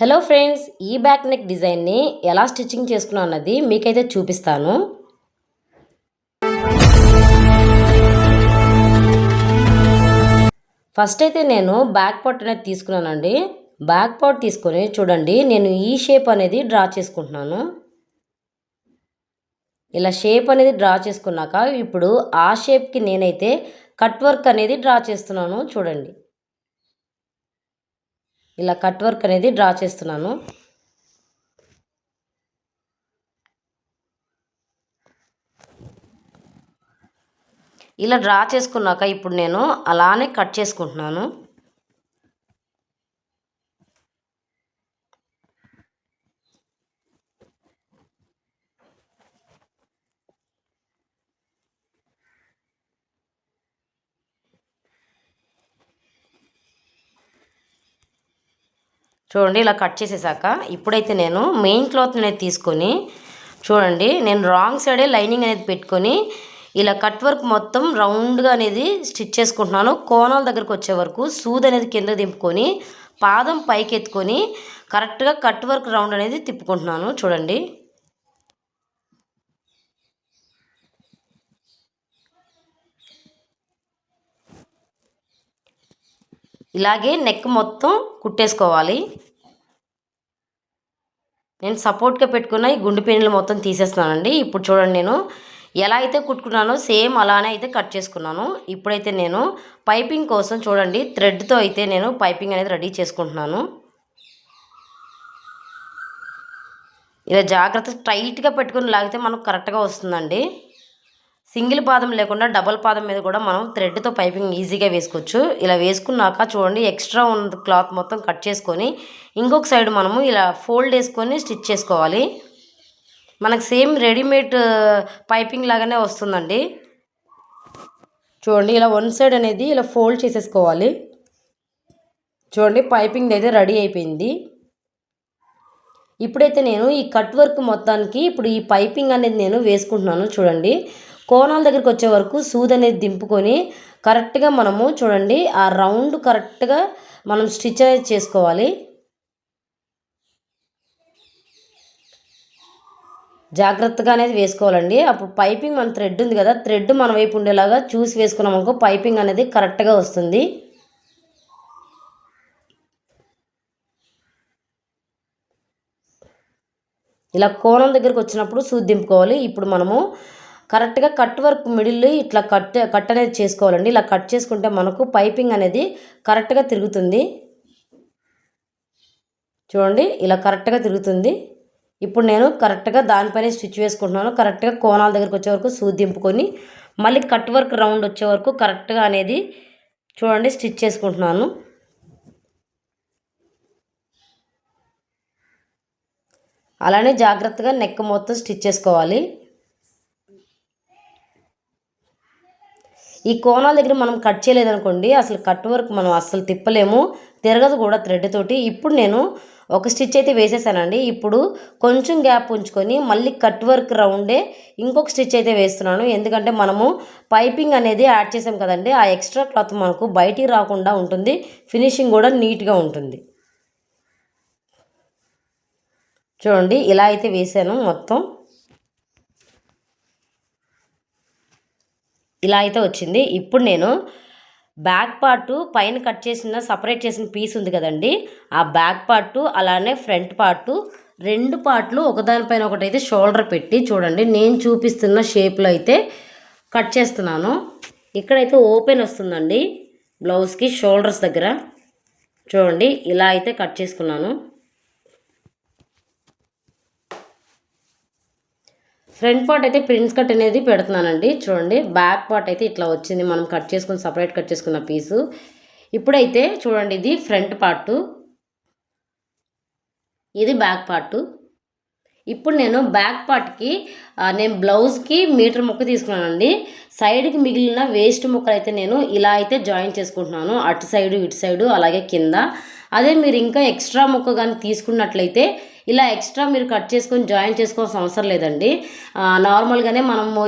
Hello friends, ఈ back neck డిజైన్ని ఎలా స్టిచ్చింగ్ చేసుకున్నా అన్నది మీకైతే చూపిస్తాను. ఫస్ట్ అయితే నేను బ్యాక్ పార్ట్ అనేది తీసుకున్నానండి. బ్యాక్ పార్ట్ తీసుకొని చూడండి, నేను ఈ షేప్ అనేది డ్రా చేసుకుంటున్నాను. ఇలా షేప్ అనేది డ్రా చేసుకున్నాక ఇప్పుడు ఆ షేప్కి నేనైతే కట్ వర్క్ అనేది డ్రా చేస్తున్నాను. చూడండి, ఇలా కట్ వర్క్ అనేది డ్రా చేస్తున్నాను. ఇలా డ్రా చేసుకున్నాక ఇప్పుడు నేను అలానే కట్ చేసుకుంటున్నాను. చూడండి, ఇలా కట్ చేసేసాక ఇప్పుడైతే నేను మెయిన్ క్లాత్ అనేది తీసుకొని చూడండి, నేను రాంగ్ సైడే లైనింగ్ అనేది పెట్టుకొని ఇలా కట్ వర్క్ మొత్తం రౌండ్గా అనేది స్టిచ్ చేసుకుంటున్నాను. కోణాల దగ్గరకు వచ్చే వరకు సూది అనేది కింద దింపుకొని పాదం పైకి ఎత్తుకొని కరెక్ట్గా కట్ వర్క్ రౌండ్ అనేది తిప్పుకుంటున్నాను. చూడండి, ఇలాగే నెక్ మొత్తం కుట్టేసుకోవాలి. నేను సపోర్ట్గా పెట్టుకున్న ఈ గుండు పెన్నులు మొత్తం తీసేస్తున్నానండి. ఇప్పుడు చూడండి, నేను ఎలా అయితే కుట్టుకున్నానో సేమ్ అలానే అయితే కట్ చేసుకున్నాను. ఇప్పుడైతే నేను పైపింగ్ కోసం చూడండి, థ్రెడ్తో అయితే నేను పైపింగ్ అనేది రెడీ చేసుకుంటున్నాను. ఇలా జాగ్రత్త టైట్గా పెట్టుకుని లాగితే మనకు కరెక్ట్గా వస్తుందండి. సింగిల్ పాదం లేకుండా డబల్ పాదం మీద కూడా మనం థ్రెడ్తో పైపింగ్ ఈజీగా వేసుకోవచ్చు. ఇలా వేసుకున్నాక చూడండి, ఎక్స్ట్రా ఉన్న క్లాత్ మొత్తం కట్ చేసుకొని ఇంకొక సైడ్ మనము ఇలా ఫోల్డ్ వేసుకొని స్టిచ్ చేసుకోవాలి. మనకు సేమ్ రెడీమేడ్ పైపింగ్ లాగానే వస్తుందండి. చూడండి, ఇలా వన్ సైడ్ అనేది ఇలా ఫోల్డ్ చేసేసుకోవాలి. చూడండి, పైపింగ్ అయితే రెడీ అయిపోయింది. ఇప్పుడైతే నేను ఈ కట్ వర్క్ మొత్తానికి ఇప్పుడు ఈ పైపింగ్ అనేది నేను వేసుకుంటున్నాను. చూడండి, కోణాల దగ్గరికి వచ్చే వరకు సూది అనేది దింపుకొని కరెక్ట్గా మనము చూడండి ఆ రౌండ్ కరెక్ట్గా మనం స్టిచ్ అనేది చేసుకోవాలి. జాగ్రత్తగా అనేది వేసుకోవాలండి. అప్పుడు పైపింగ్ మన థ్రెడ్ ఉంది కదా, థ్రెడ్ మన వైపు ఉండేలాగా చూసి వేసుకున్నాం అనుకో పైపింగ్ అనేది కరెక్ట్గా వస్తుంది. ఇలా కోణం దగ్గరికి వచ్చినప్పుడు సూది దింపుకోవాలి. ఇప్పుడు మనము కరెక్ట్గా కట్ వర్క్ మిడిల్ ఇట్లా కట్ అనేది చేసుకోవాలండి. ఇలా కట్ చేసుకుంటే మనకు పైపింగ్ అనేది కరెక్ట్గా తిరుగుతుంది. చూడండి, ఇలా కరెక్ట్గా తిరుగుతుంది. ఇప్పుడు నేను కరెక్ట్గా దానిపైన స్టిచ్ వేసుకుంటున్నాను. కరెక్ట్గా కోణాల దగ్గరికి వచ్చే వరకు సూది దింపుకొని మళ్ళీ కట్ వర్క్ రౌండ్ వచ్చే వరకు కరెక్ట్గా అనేది చూడండి స్టిచ్ చేసుకుంటున్నాను. అలానే జాగ్రత్తగా నెక్ మొత్తం స్టిచ్ చేసుకోవాలి. ఈ కోణాల దగ్గర మనం కట్ చేయలేదనుకోండి, అసలు కట్ వర్క్ మనం అస్సలు తిప్పలేము, తిరగదు కూడా థ్రెడ్ తోటి. ఇప్పుడు నేను ఒక స్టిచ్ అయితే వేసేసానండి. ఇప్పుడు కొంచెం గ్యాప్ ఉంచుకొని మళ్ళీ కట్ వర్క్ రౌండే ఇంకొక స్టిచ్ అయితే వేస్తున్నాను. ఎందుకంటే మనము పైపింగ్ అనేది యాడ్ చేసాం కదండి, ఆ ఎక్స్ట్రా క్లాత్ మనకు బయటికి రాకుండా ఉంటుంది, ఫినిషింగ్ కూడా నీట్గా ఉంటుంది. చూడండి, ఇలా అయితే వేసాను మొత్తం. ఇలా అయితే వచ్చింది. ఇప్పుడు నేను బ్యాక్ పార్టు పైన కట్ చేసిన సపరేట్ చేసిన పీస్ ఉంది కదండి, ఆ బ్యాక్ పార్టు అలానే ఫ్రంట్ పార్టు రెండు పార్ట్లు ఒకదానిపైన ఒకటైతే షోల్డర్ పెట్టి చూడండి నేను చూపిస్తున్న షేప్లో అయితే కట్ చేస్తున్నాను. ఇక్కడైతే ఓపెన్ వస్తుందండి బ్లౌజ్కి షోల్డర్స్ దగ్గర. చూడండి, ఇలా అయితే కట్ చేసుకున్నాను. ఫ్రంట్ పార్ట్ అయితే ప్రిన్స్ కట్ అనేది పెడుతున్నానండి. చూడండి, బ్యాక్ పార్ట్ అయితే ఇట్లా వచ్చింది, మనం కట్ చేసుకుని సపరేట్ కట్ చేసుకున్న పీసు. ఇప్పుడైతే చూడండి, ఇది ఫ్రంట్ పార్టు, ఇది బ్యాక్ పార్టు. ఇప్పుడు నేను బ్యాక్ పార్ట్కి నేను బ్లౌజ్కి మీటర్ ముక్క తీసుకున్నానండి. సైడ్కి మిగిలిన వేస్ట్ ముక్కలు అయితే నేను ఇలా అయితే జాయిన్ చేసుకుంటున్నాను, అటు సైడు ఇటు సైడు అలాగే కింద. అదే మీరు ఇంకా ఎక్స్ట్రా ముక్క కానీ తీసుకున్నట్లయితే ఇలా ఎక్స్ట్రా మీరు కట్ చేసుకొని జాయిన్ చేసుకోవాల్సిన అవసరం లేదండి. నార్మల్గానే మనము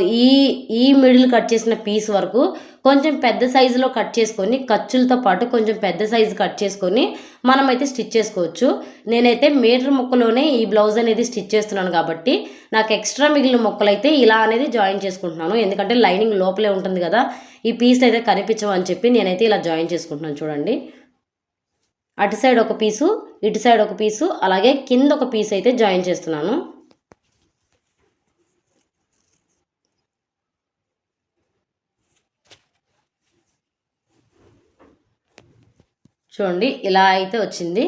ఈ మిడిల్ కట్ చేసిన పీస్ వరకు కొంచెం పెద్ద సైజులో కట్ చేసుకొని ఖర్చులతో పాటు కొంచెం పెద్ద సైజు కట్ చేసుకొని మనమైతే స్టిచ్ చేసుకోవచ్చు. నేనైతే మీటర్ ముక్కలోనే ఈ బ్లౌజ్ అనేది స్టిచ్ చేస్తున్నాను కాబట్టి నాకు ఎక్స్ట్రా మిగిలిన ముక్కలైతే ఇలా అనేది జాయిన్ చేసుకుంటున్నాను. ఎందుకంటే లైనింగ్ లోపలే ఉంటుంది కదా, ఈ పీస్లు అయితే కనిపించవు అని చెప్పి నేనైతే ఇలా జాయిన్ చేసుకుంటున్నాను. చూడండి, అటు సైడ్ ఒక పీసు, ఇటు సైడ్ ఒక పీసు, అలాగే కింద ఒక పీస్ అయితే జాయిన్ చేస్తున్నాను. చూడండి, ఇలా అయితే వచ్చింది.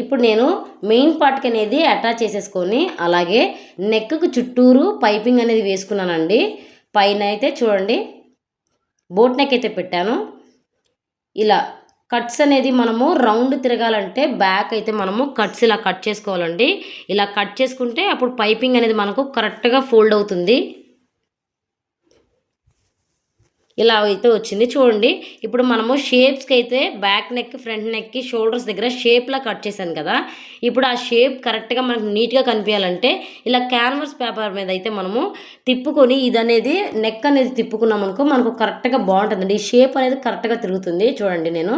ఇప్పుడు నేను మెయిన్ పార్ట్కి అనేది అటాచ్ చేసేసుకొని అలాగే నెక్కు చుట్టూరు పైపింగ్ అనేది వేసుకున్నానండి. పైన అయితే చూడండి బోట్ నెక్ అయితే పెట్టాను. ఇలా కట్స్ అనేది మనము రౌండ్ తిరగాలంటే బ్యాక్ అయితే మనము కట్స్ ఇలా కట్ చేసుకోవాలండి. ఇలా కట్ చేసుకుంటే అప్పుడు పైపింగ్ అనేది మనకు కరెక్ట్గా ఫోల్డ్ అవుతుంది. ఇలా అయితే వచ్చింది. చూడండి, ఇప్పుడు మనము షేప్స్కి అయితే బ్యాక్ నెక్, ఫ్రంట్ నెక్కి, షోల్డర్స్ దగ్గర షేప్లా కట్ చేశాను కదా, ఇప్పుడు ఆ షేప్ కరెక్ట్గా మనకు నీట్గా కనిపించాలంటే ఇలా క్యాన్వాస్ పేపర్ మీద అయితే మనము తిప్పుకొని ఇది అనేది నెక్ అనేది తిప్పుకున్నాం అనుకో మనకు కరెక్ట్గా బాగుంటుందండి. ఈ షేప్ అనేది కరెక్ట్గా తిరుగుతుంది. చూడండి, నేను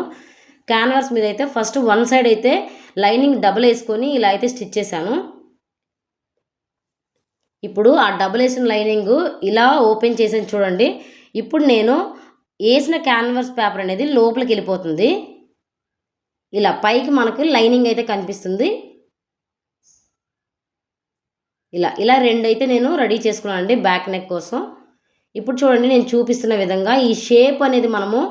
క్యాన్వాస్ మీద అయితే ఫస్ట్ వన్ సైడ్ అయితే లైనింగ్ డబుల్ వేసుకొని ఇలా అయితే స్టిచ్ చేశాను. ఇప్పుడు ఆ డబుల్ వేసిన లైనింగ్ ఇలా ఓపెన్ చేసాను. చూడండి, ఇప్పుడు నేను వేసిన క్యాన్వాస్ పేపర్ అనేది లోపలికి వెళ్ళిపోతుంది. ఇలా పైకి మనకు లైనింగ్ అయితే కనిపిస్తుంది. ఇలా ఇలా రెండు అయితే నేను రెడీ చేసుకున్నాను అండి బ్యాక్ నెక్ కోసం. ఇప్పుడు చూడండి, నేను చూపిస్తున్న విధంగా ఈ షేప్ అనేది మనము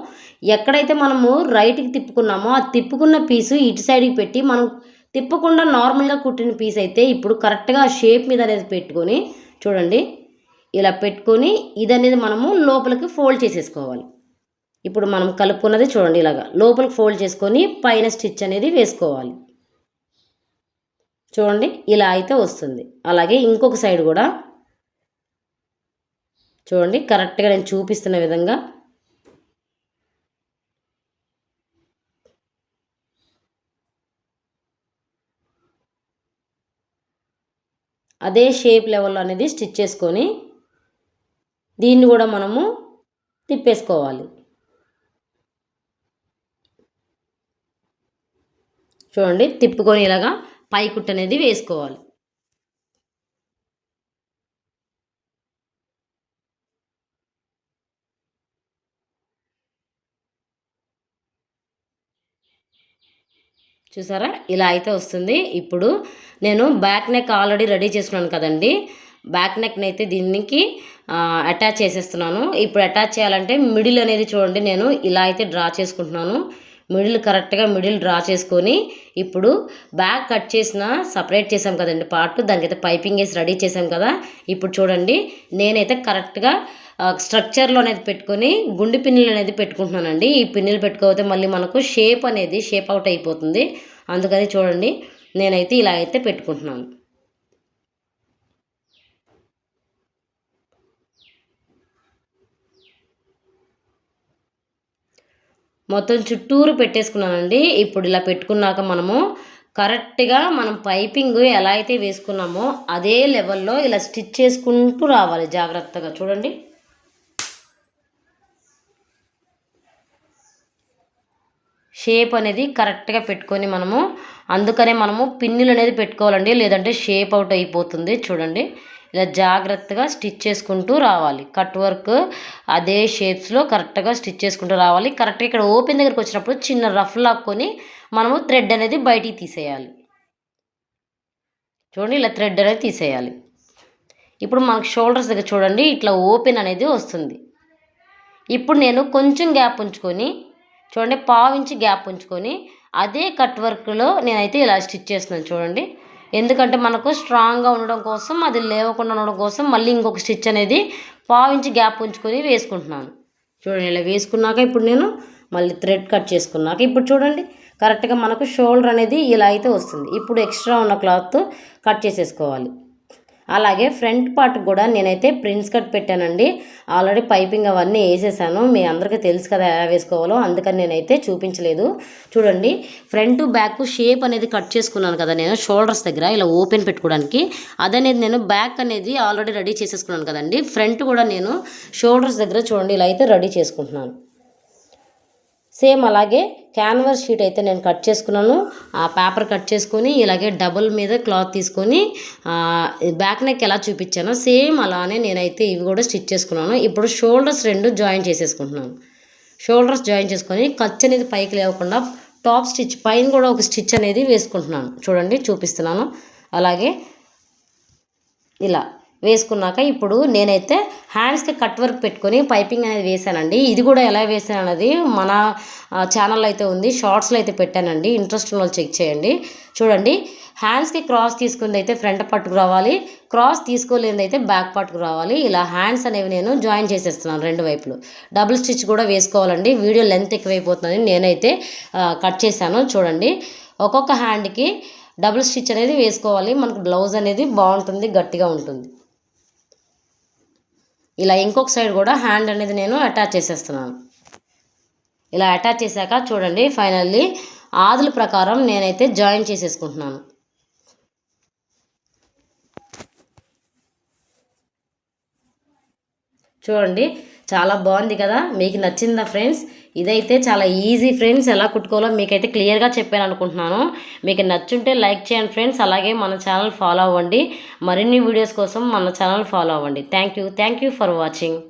ఎక్కడైతే మనము రైట్కి తిప్పుకున్నామో ఆ తిప్పుకున్న పీసు ఇటు సైడ్కి పెట్టి మనం తిప్పకుండా నార్మల్గా కుట్టిన పీస్ అయితే ఇప్పుడు కరెక్ట్గా ఆ షేప్ మీద అనేది పెట్టుకొని చూడండి ఇలా పెట్టుకొని ఇది అనేది మనము లోపలికి ఫోల్డ్ చేసేసుకోవాలి. ఇప్పుడు మనం కలుపుకున్నది చూడండి ఇలాగా లోపలికి ఫోల్డ్ చేసుకొని పైన స్టిచ్ అనేది వేసుకోవాలి. చూడండి, ఇలా అయితే వస్తుంది. అలాగే ఇంకొక సైడ్ కూడా చూడండి కరెక్ట్గా నేను చూపిస్తున్న విధంగా అదే షేప్ లెవెల్లో అనేది స్టిచ్ చేసుకొని దీన్ని కూడా మనము తిప్పేసుకోవాలి. చూడండి, తిప్పుకొని ఇలాగా పై కుట్టు అనేది వేసుకోవాలి. చూసారా, ఇలా అయితే వస్తుంది. ఇప్పుడు నేను బ్యాక్ నెక్ ఆల్రెడీ రెడీ చేసుకున్నాను కదండి, బ్యాక్ నెక్ని అయితే దీనికి అటాచ్ చేసేస్తున్నాను. ఇప్పుడు అటాచ్ చేయాలంటే మిడిల్ అనేది చూడండి నేను ఇలా అయితే డ్రా చేసుకుంటున్నాను. మిడిల్ కరెక్ట్గా మిడిల్ డ్రా చేసుకొని ఇప్పుడు బ్యాక్ కట్ చేసిన సపరేట్ చేసాం కదండి పార్ట్, దానికైతే పైపింగ్ వేసి రెడీ చేసాం కదా. ఇప్పుడు చూడండి నేనైతే కరెక్ట్గా స్ట్రక్చర్లో అనేది పెట్టుకొని గుండి పిన్నులు అనేది పెట్టుకుంటున్నానండి. ఈ పిన్నులు పెట్టుకోకపోతే మళ్ళీ మనకు షేప్ అనేది షేప్ అవుట్ అయిపోతుంది. అందుకని చూడండి నేనైతే ఇలా అయితే పెట్టుకుంటున్నాను. మొత్తం చుట్టూరు పెట్టేసుకున్నానండి. ఇప్పుడు ఇలా పెట్టుకున్నాక మనము కరెక్ట్గా మనం పైపింగ్ ఎలా అయితే వేసుకున్నామో అదే లెవెల్లో ఇలా స్టిచ్ చేసుకుంటూ రావాలి జాగ్రత్తగా. చూడండి, షేప్ అనేది కరెక్ట్గా పెట్టుకొని మనము అందుకనే మనము పిన్నులు అనేది పెట్టుకోవాలండి, లేదంటే షేప్ అవుట్ అయిపోతుంది. చూడండి, ఇలా జాగ్రత్తగా స్టిచ్ చేసుకుంటూ రావాలి. కట్ వర్క్ అదే షేప్స్లో కరెక్ట్గా స్టిచ్ చేసుకుంటూ రావాలి. కరెక్ట్గా ఇక్కడ ఓపెన్ దగ్గరికి వచ్చినప్పుడు చిన్న రఫ్ లాక్కొని మనము థ్రెడ్ అనేది బయటికి తీసేయాలి. చూడండి, ఇలా థ్రెడ్ అనేది తీసేయాలి. ఇప్పుడు మనకు షోల్డర్స్ దగ్గర చూడండి ఇట్లా ఓపెన్ అనేది వస్తుంది. ఇప్పుడు నేను కొంచెం గ్యాప్ ఉంచుకొని చూడండి పావించి గ్యాప్ ఉంచుకొని అదే కట్ వర్క్లో నేనైతే ఇలా స్టిచ్ చేస్తున్నాను. చూడండి, ఎందుకంటే మనకు స్ట్రాంగ్గా ఉండడం కోసం, అది లేవకుండా ఉండడం కోసం మళ్ళీ ఇంకొక స్టిచ్ అనేది పావించి గ్యాప్ ఉంచుకొని వేసుకుంటున్నాను. చూడండి, ఇలా వేసుకున్నాక ఇప్పుడు నేను మళ్ళీ థ్రెడ్ కట్ చేసుకున్నాక ఇప్పుడు చూడండి కరెక్ట్గా మనకు షోల్డర్ అనేది ఇలా అయితే వస్తుంది. ఇప్పుడు ఎక్స్ట్రా ఉన్న క్లాత్ కట్ చేసేసుకోవాలి. అలాగే ఫ్రంట్ పార్ట్ కూడా నేనైతే ప్రిన్స్ కట్ పెట్టానండి. ఆల్రెడీ పైపింగ్ అవన్నీ వేసేసాను, మీ అందరికీ తెలుసు కదా ఎలా వేసుకోవాలో, అందుకని నేనైతే చూపించలేదు. చూడండి ఫ్రంట్ బ్యాక్ షేప్ అనేది కట్ చేసుకున్నాను కదా నేను షోల్డర్స్ దగ్గర ఇలా ఓపెన్ పెట్టుకోవడానికి. అదనేది నేను బ్యాక్ అనేది ఆల్రెడీ రెడీ చేసేసుకున్నాను కదండి. ఫ్రంట్ కూడా నేను షోల్డర్స్ దగ్గర చూడండి ఇలా అయితే రెడీ చేసుకుంటున్నాను. సేమ్ అలాగే క్యాన్వాస్ షీట్ అయితే నేను కట్ చేసుకున్నాను. ఆ పేపర్ కట్ చేసుకొని ఇలాగే డబుల్ మీద క్లాత్ తీసుకొని బ్యాక్ నెక్ ఎలా చూపించానో సేమ్ అలానే నేనైతే ఇవి కూడా స్టిచ్ చేసుకున్నాను. ఇప్పుడు షోల్డర్స్ రెండు జాయిన్ చేసేసుకుంటున్నాను. షోల్డర్స్ జాయిన్ చేసుకొని ఖర్చు అనేది పైకి లేకుండా టాప్ స్టిచ్ పైన కూడా ఒక స్టిచ్ అనేది వేసుకుంటున్నాను. చూడండి చూపిస్తున్నాను. అలాగే ఇలా వేసుకున్నాక ఇప్పుడు నేనైతే హ్యాండ్స్కి కట్ వర్క్ పెట్టుకొని పైపింగ్ అనేది వేసానండి. ఇది కూడా ఎలా వేసాను అన్నది మన ఛానల్లో అయితే ఉంది, షార్ట్స్లో అయితే పెట్టానండి, ఇంట్రెస్ట్ ఉన్న వాళ్ళు చెక్ చేయండి. చూడండి హ్యాండ్స్కి క్రాస్ తీసుకుంది అయితే ఫ్రంట్ పార్ట్కు రావాలి, క్రాస్ తీసుకోలేనిది అయితే బ్యాక్ పార్ట్కు రావాలి. ఇలా హ్యాండ్స్ అనేవి నేను జాయిన్ చేసేస్తున్నాను రెండు వైపులు. డబుల్ స్టిచ్ కూడా వేసుకోవాలండి, వీడియో లెంత్ ఎక్కువైపోతుందని నేనైతే కట్ చేశాను. చూడండి ఒక్కొక్క హ్యాండ్కి డబుల్ స్టిచ్ అనేది వేసుకోవాలి, మనకు బ్లౌజ్ అనేది బాగుంటుంది, గట్టిగా ఉంటుంది. ఇలా ఇంకొక సైడ్ కూడా హ్యాండ్ అనేది నేను అటాచ్ చేసేస్తున్నాను. ఇలా అటాచ్ చేశాక చూడండి ఫైనల్లీ ఆదుల ప్రకారం నేనైతే జాయిన్ చేసేసుకుంటున్నాను. చూడండి చాలా బాగుంది కదా, మీకు నచ్చిందా ఫ్రెండ్స్? ఇదైతే చాలా ఈజీ ఫ్రెండ్స్, ఎలా కుట్టుకోవాలో మీకైతే క్లియర్గా చెప్పాను అనుకుంటున్నాను. మీకు నచ్చుంటే లైక్ చేయండి ఫ్రెండ్స్, అలాగే మన ఛానల్ ఫాలో అవ్వండి. మరిన్ని వీడియోస్ కోసం మన ఛానల్ ఫాలో అవ్వండి. Thank you for watching.